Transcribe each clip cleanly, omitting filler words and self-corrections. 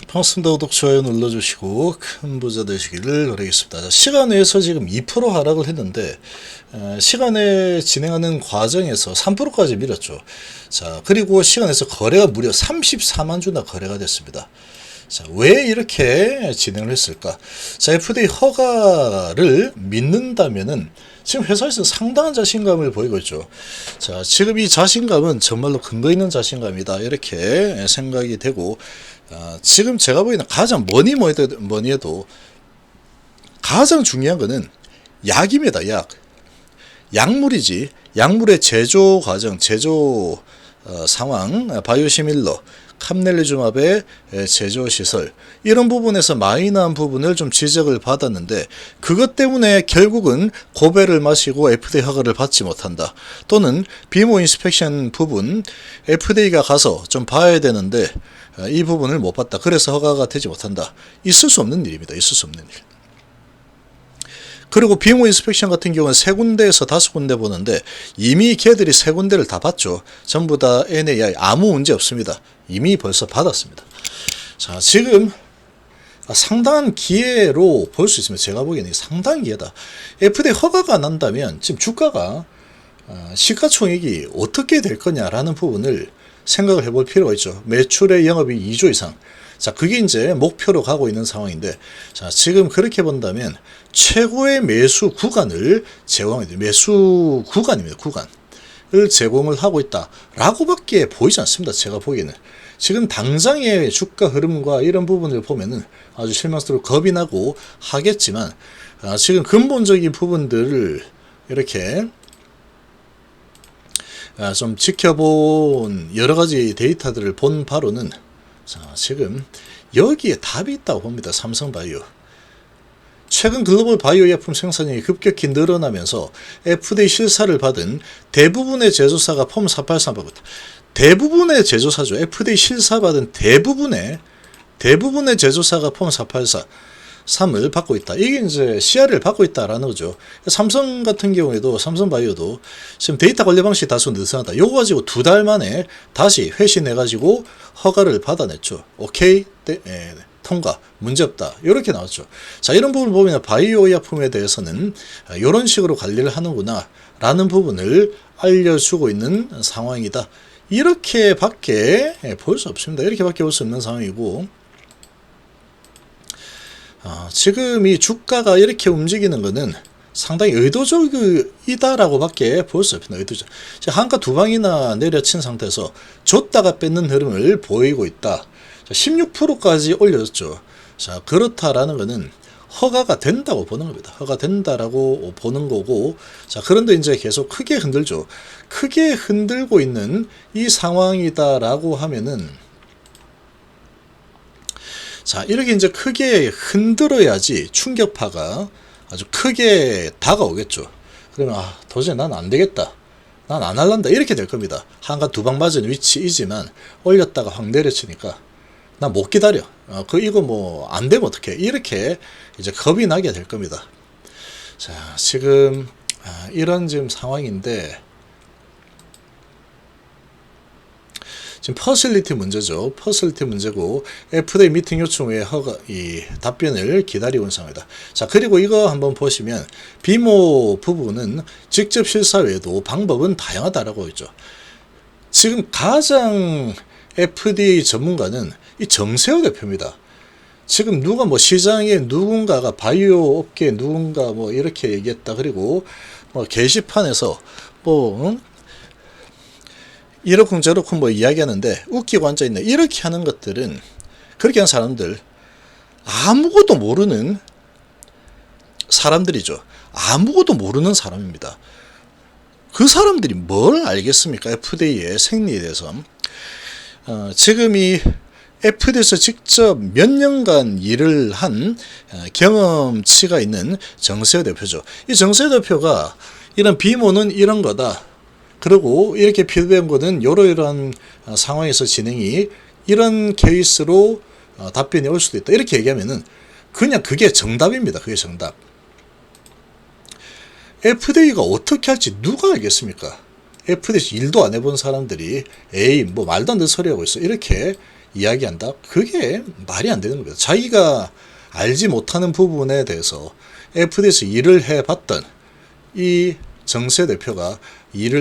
반갑습니다. 구독, 좋아요 눌러주시고 큰 부자 되시기를 바라겠습니다. 자, 시간 외에서 지금 2% 하락을 했는데 시간에 진행하는 과정에서 3%까지 밀었죠. 자, 그리고 시간에서 거래가 무려 34만 주나 거래가 됐습니다. 자, 왜 이렇게 진행을 했을까? 자, FDA 허가를 믿는다면은 지금 회사에서 상당한 자신감을 보이고 있죠. 자, 지금 이 자신감은 정말로 근거 있는 자신감이다. 이렇게 생각이 되고, 지금 제가 보기에는 가장 뭐니 해도 가장 중요한 거는 약입니다. 약. 약물이지. 약물의 제조 과정, 제조 상황, 바이오시밀러, 캄넬리주맙의 제조 시설, 이런 부분에서 마이너한 부분을 좀 지적을 받았는데, 그것 때문에 결국은 고배를 마시고 FDA 허가를 받지 못한다. 또는 비모 인스펙션 부분 FDA가 가서 좀 봐야 되는데 이 부분을 못 봤다. 그래서 허가가 되지 못한다. 있을 수 없는 일입니다. 있을 수 없는 일. 그리고 비모 인스펙션 같은 경우는 3군데에서 5군데 보는데 이미 걔들이 3군데를 다 봤죠. 전부 다 NAI 아무 문제 없습니다. 이미 벌써 받았습니다. 자, 지금 상당한 기회로 볼 수 있습니다. 제가 보기에는 상당한 기회다. FDA 허가가 난다면 지금 주가가 시가총액이 어떻게 될 거냐라는 부분을 생각을 해볼 필요가 있죠. 매출의 영업이 2조 이상. 자, 그게 이제 목표로 가고 있는 상황인데, 자, 지금 그렇게 본다면 최고의 매수 구간을 제공합니다. 매수 구간입니다. 구간을 제공을 하고 있다라고밖에 보이지 않습니다. 제가 보기에는 지금 당장의 주가 흐름과 이런 부분을 보면은 아주 실망스럽고 겁이 나고 하겠지만, 지금 근본적인 부분들을 이렇게 좀 지켜본 여러 가지 데이터들을 본 바로는, 자, 지금 여기에 답이 있다고 봅니다. 삼성바이오. 최근 글로벌 바이오 약품 생산량이 급격히 늘어나면서 FDA 실사를 받은 대부분의 제조사가 폼 483 받고 있다. 대부분의 제조사죠. FDA 실사 받은 대부분의 제조사가 폼 483을 받고 있다. 이게 이제 CR을 받고 있다라는 거죠. 삼성 같은 경우에도, 삼성바이오도 지금 데이터 관리 방식이 다소 느슨하다. 요거 가지고 2달 만에 다시 회신해가지고 허가를 받아냈죠. 오케이, 통과, 문제없다. 이렇게 나왔죠. 자, 이런 부분을 보면 바이오 약품에 대해서는 이런 식으로 관리를 하는구나 라는 부분을 알려주고 있는 상황이다. 이렇게밖에 볼 수 없습니다. 이렇게밖에 볼 수 없는 상황이고, 지금 이 주가가 이렇게 움직이는 것은 상당히 의도적이다라고 밖에 볼 수 없습니다. 의도적. 한가 2방이나 내려친 상태에서 줬다가 뺏는 흐름을 보이고 있다. 16%까지 올렸죠. 자, 그렇다라는 것은 허가가 된다고 보는 겁니다. 허가 된다라고 보는 거고, 자, 그런데 이제 계속 크게 흔들죠. 크게 흔들고 있는 이 상황이다라고 하면은, 자, 이렇게 이제 크게 흔들어야지 충격파가 아주 크게 다가오겠죠. 그러면 도저히 난 안 되겠다, 난 안 할란다, 이렇게 될 겁니다. 한가 2방 맞은 위치이지만 올렸다가 확 내려치니까 나 못 기다려. 이거 뭐 안 되면 어떡해, 이렇게 이제 겁이 나게 될 겁니다. 자, 지금 이런 지금 상황인데, 지금 퍼실리티 문제죠. 퍼실리티 문제고, FDA 미팅 요청 후에 이 답변을 기다리고 있는 상황이다. 자, 그리고 이거 한번 보시면 비모 부분은 직접 실사 외에도 방법은 다양하다라고 있죠. 지금 가장 FDA 전문가는 이 정세호 대표입니다. 지금 누가 뭐 시장에 누군가가 바이오 업계 누군가 뭐 이렇게 얘기했다. 그리고 뭐 게시판에서 뭐 이렇쿵 저렇쿵 뭐 이야기하는데 웃기고 앉아있네, 이렇게 하는 것들은, 그렇게 하는 사람들 아무것도 모르는 사람들이죠. 아무것도 모르는 사람입니다. 그 사람들이 뭘 알겠습니까? FDA의 생리에 대해서. 지금 이 FDA에서 직접 몇 년간 일을 한 경험치가 있는 정세호 대표죠. 이 정세호 대표가 이런 비모는 이런 거다, 그리고 이렇게 피드백한 거는 이러이러한 상황에서 진행이 이런 케이스로 답변이 올 수도 있다, 이렇게 얘기하면은 그냥 그게 정답입니다. 그게 정답. FDA가 어떻게 할지 누가 알겠습니까? FDA에서 일도 안 해본 사람들이 에이 뭐 말도 안 되는 소리 하고 있어, 이렇게 이야기한다? 그게 말이 안 되는 겁니다. 자기가 알지 못하는 부분에 대해서 FD에서 일을 해봤던 이 정세 대표가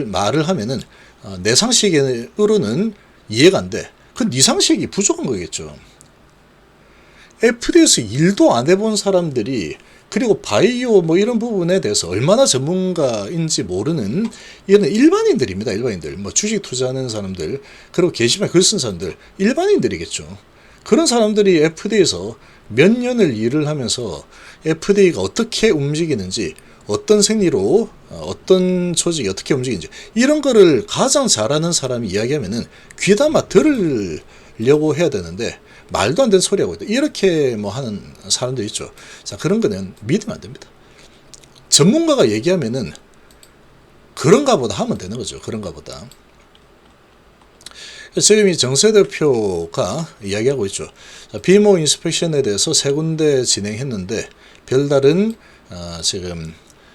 말을 하면은 내 상식으로는 이해가 안 돼. 그 네 상식이 부족한 거겠죠. FD에서 일도 안 해본 사람들이 그리고 바이오 뭐 이런 부분에 대해서 얼마나 전문가인지 모르는 이런 일반인들입니다. 일반인들. 뭐 주식 투자하는 사람들, 그리고 게시판에 글 쓴 사람들, 일반인들이겠죠. 그런 사람들이 FD에서 몇 년을 일을 하면서 FDA가 어떻게 움직이는지, 어떤 생리로 어떤 조직이 어떻게 움직이는지 이런 거를 가장 잘하는 사람이 이야기하면은 귀담아 들으려고 해야 되는데 말도 안 되는 소리하고 있다. 이렇게 뭐 하는 사람도 있죠. 자, 그런 거는 믿으면 안 됩니다. 전문가가 얘기하면은 그런가 보다 하면 되는 거죠. 그런가 보다. 지금 이 정세 대표가 이야기하고 있죠. 자, 비모 인스펙션에 대해서 3군데 진행했는데 별다른 지금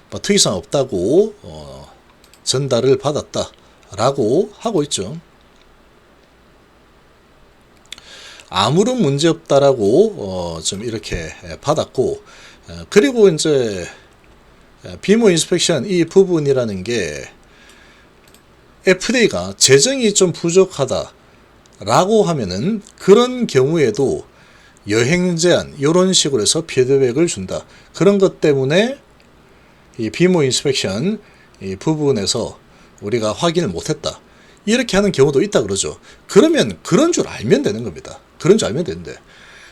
뭐 특이사항 없다고 전달을 받았다라고 하고 있죠. 아무런 문제 없다라고 좀 이렇게 받았고, 그리고 이제 비모 인스펙션 이 부분이라는 게 FDA가 재정이 좀 부족하다라고 하면은 그런 경우에도 여행 제한 이런 식으로 해서 피드백을 준다. 그런 것 때문에 이 비모 인스펙션 이 부분에서 우리가 확인을 못했다. 이렇게 하는 경우도 있다 그러죠. 그러면 그런 줄 알면 되는 겁니다. 그런 줄 알면 되는데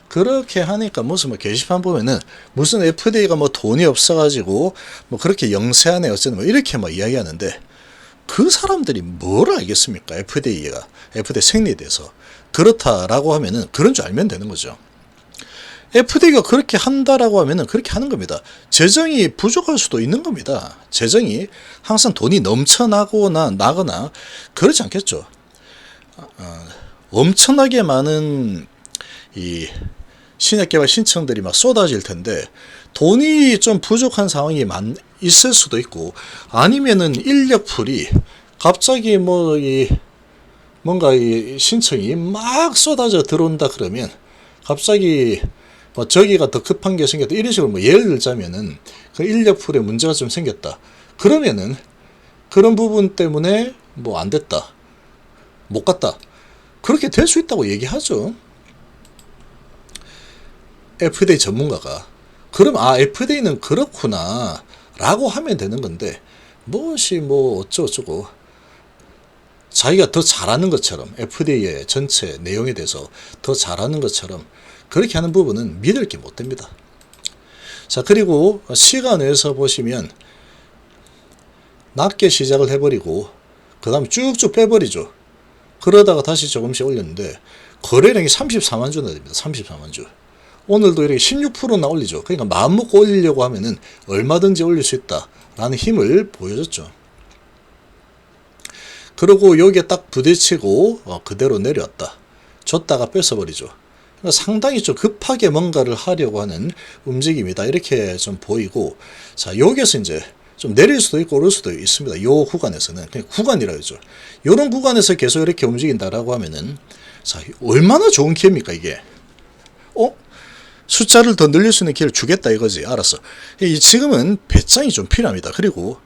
그렇게 하니까 무슨 뭐 게시판 보면은 무슨 FDA가 뭐 돈이 없어가지고 뭐 그렇게 영세하네 어쩌네 뭐 이렇게 막 이야기하는데 그 사람들이 뭘 알겠습니까? FDA 생리에 대해서 그렇다라고 하면은 그런 줄 알면 되는 거죠. FDA가 그렇게 한다라고 하면은 그렇게 하는 겁니다. 재정이 부족할 수도 있는 겁니다. 재정이 항상 돈이 넘쳐나거나 나거나 그렇지 않겠죠. 엄청나게 많은 이 신약개발 신청들이 막 쏟아질 텐데 돈이 좀 부족한 상황이 있을 수도 있고 아니면은 인력풀이 갑자기 뭔가 이 신청이 막 쏟아져 들어온다 그러면 갑자기 뭐 저기가 더 급한 게 생겼다 이런 식으로 뭐 예를 들자면은 그 인력풀에 문제가 좀 생겼다 그러면은 그런 부분 때문에 뭐 안 됐다 못 갔다 그렇게 될 수 있다고 얘기하죠. FDA 전문가가 그럼 FDA는 그렇구나 라고 하면 되는 건데 무엇이 뭐 어쩌고저쩌고 자기가 더 잘하는 것처럼 FDA의 전체 내용에 대해서 더 잘하는 것처럼 그렇게 하는 부분은 믿을 게 못 됩니다. 자, 그리고 시간에서 보시면 낮게 시작을 해버리고 그 다음 쭉쭉 빼버리죠. 그러다가 다시 조금씩 올렸는데 거래량이 34만 주나 됩니다. 34만 주. 오늘도 이렇게 16%나 올리죠. 그러니까 마음 먹고 올리려고 하면은 얼마든지 올릴 수 있다라는 힘을 보여줬죠. 그리고 여기에 딱 부딪히고 그대로 내려왔다. 줬다가 뺏어버리죠. 그러니까 상당히 좀 급하게 뭔가를 하려고 하는 움직임이다. 이렇게 좀 보이고, 자, 여기에서 이제 좀 내릴 수도 있고 오를 수도 있습니다. 요 구간에서는. 그냥 구간이라 그러죠. 요런 구간에서 계속 이렇게 움직인다라고 하면은, 자, 얼마나 좋은 기회입니까, 이게? 숫자를 더 늘릴 수 있는 기회를 주겠다 이거지. 알았어. 지금은 배짱이 좀 필요합니다. 그리고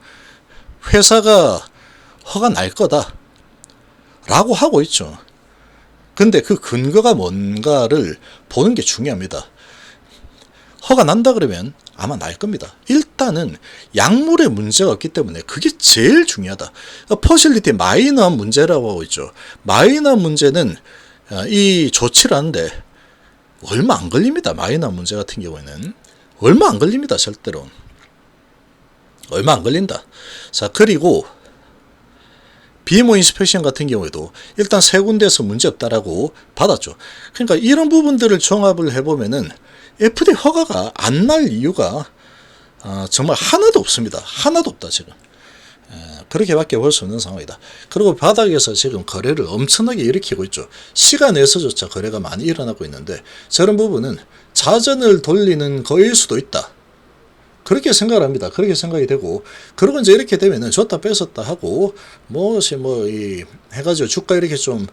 회사가 허가 날 거다. 라고 하고 있죠. 근데 그 근거가 뭔가를 보는 게 중요합니다. 허가 난다 그러면 아마 날 겁니다. 일단은 약물에 문제가 없기 때문에 그게 제일 중요하다. 퍼실리티 마이너한 문제라고 하고 있죠. 마이너한 문제는 이 조치를 하는데 얼마 안 걸립니다. 마이너한 문제 같은 경우에는 얼마 안 걸립니다. 절대로 얼마 안 걸린다. 자, 그리고 비모 인스펙션 같은 경우에도 일단 3군데에서 문제 없다라고 받았죠. 그러니까 이런 부분들을 종합을 해보면은 FDA 허가가 안 날 이유가 정말 하나도 없습니다. 하나도 없다 지금. 그렇게밖에 볼 수 없는 상황이다. 그리고 바닥에서 지금 거래를 엄청나게 일으키고 있죠. 시간에서조차 거래가 많이 일어나고 있는데 저런 부분은 자전을 돌리는 거일 수도 있다. 그렇게 생각을 합니다. 그렇게 생각이 되고, 그러고 이제 이렇게 되면은 줬다 뺏었다 하고, 해가지고 주가 이렇게 좀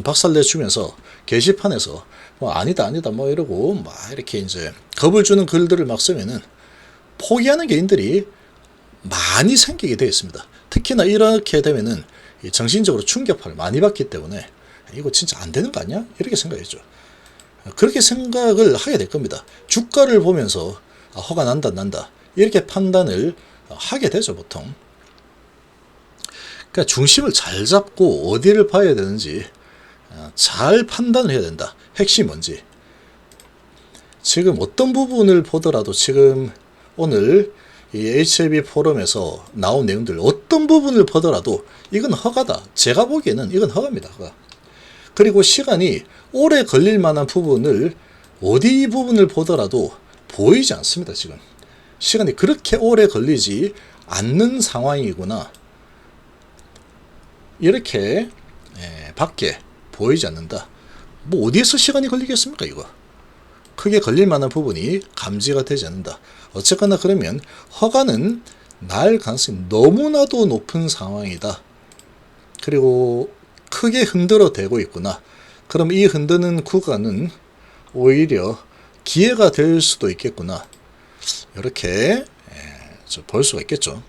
박살내주면서 게시판에서 아니다, 아니다, 이러고, 이렇게 이제 겁을 주는 글들을 막 쓰면은 포기하는 개인들이 많이 생기게 되어 있습니다. 특히나 이렇게 되면은 정신적으로 충격파를 많이 받기 때문에 이거 진짜 안 되는 거 아니야? 이렇게 생각했죠. 그렇게 생각을 하게 될 겁니다. 주가를 보면서 허가 난다 이렇게 판단을 하게 되죠, 보통. 그러니까 중심을 잘 잡고 어디를 봐야 되는지 잘 판단을 해야 된다. 핵심이 뭔지. 지금 어떤 부분을 보더라도 지금 오늘 이 HLB 포럼에서 나온 내용들 어떤 부분을 보더라도 이건 허가다. 제가 보기에는 이건 허가입니다. 허가. 그리고 시간이 오래 걸릴 만한 부분을 어디 부분을 보더라도 보이지 않습니다. 지금 시간이 그렇게 오래 걸리지 않는 상황이구나, 이렇게 밖에 보이지 않는다. 어디에서 시간이 걸리겠습니까? 이거 크게 걸릴 만한 부분이 감지가 되지 않는다. 어쨌거나 그러면 허가는 날 가능성이 너무나도 높은 상황이다. 그리고 크게 흔들어 대고 있구나. 그럼 이 흔드는 구간은 오히려 기회가 될 수도 있겠구나. 이렇게 볼 수가 있겠죠.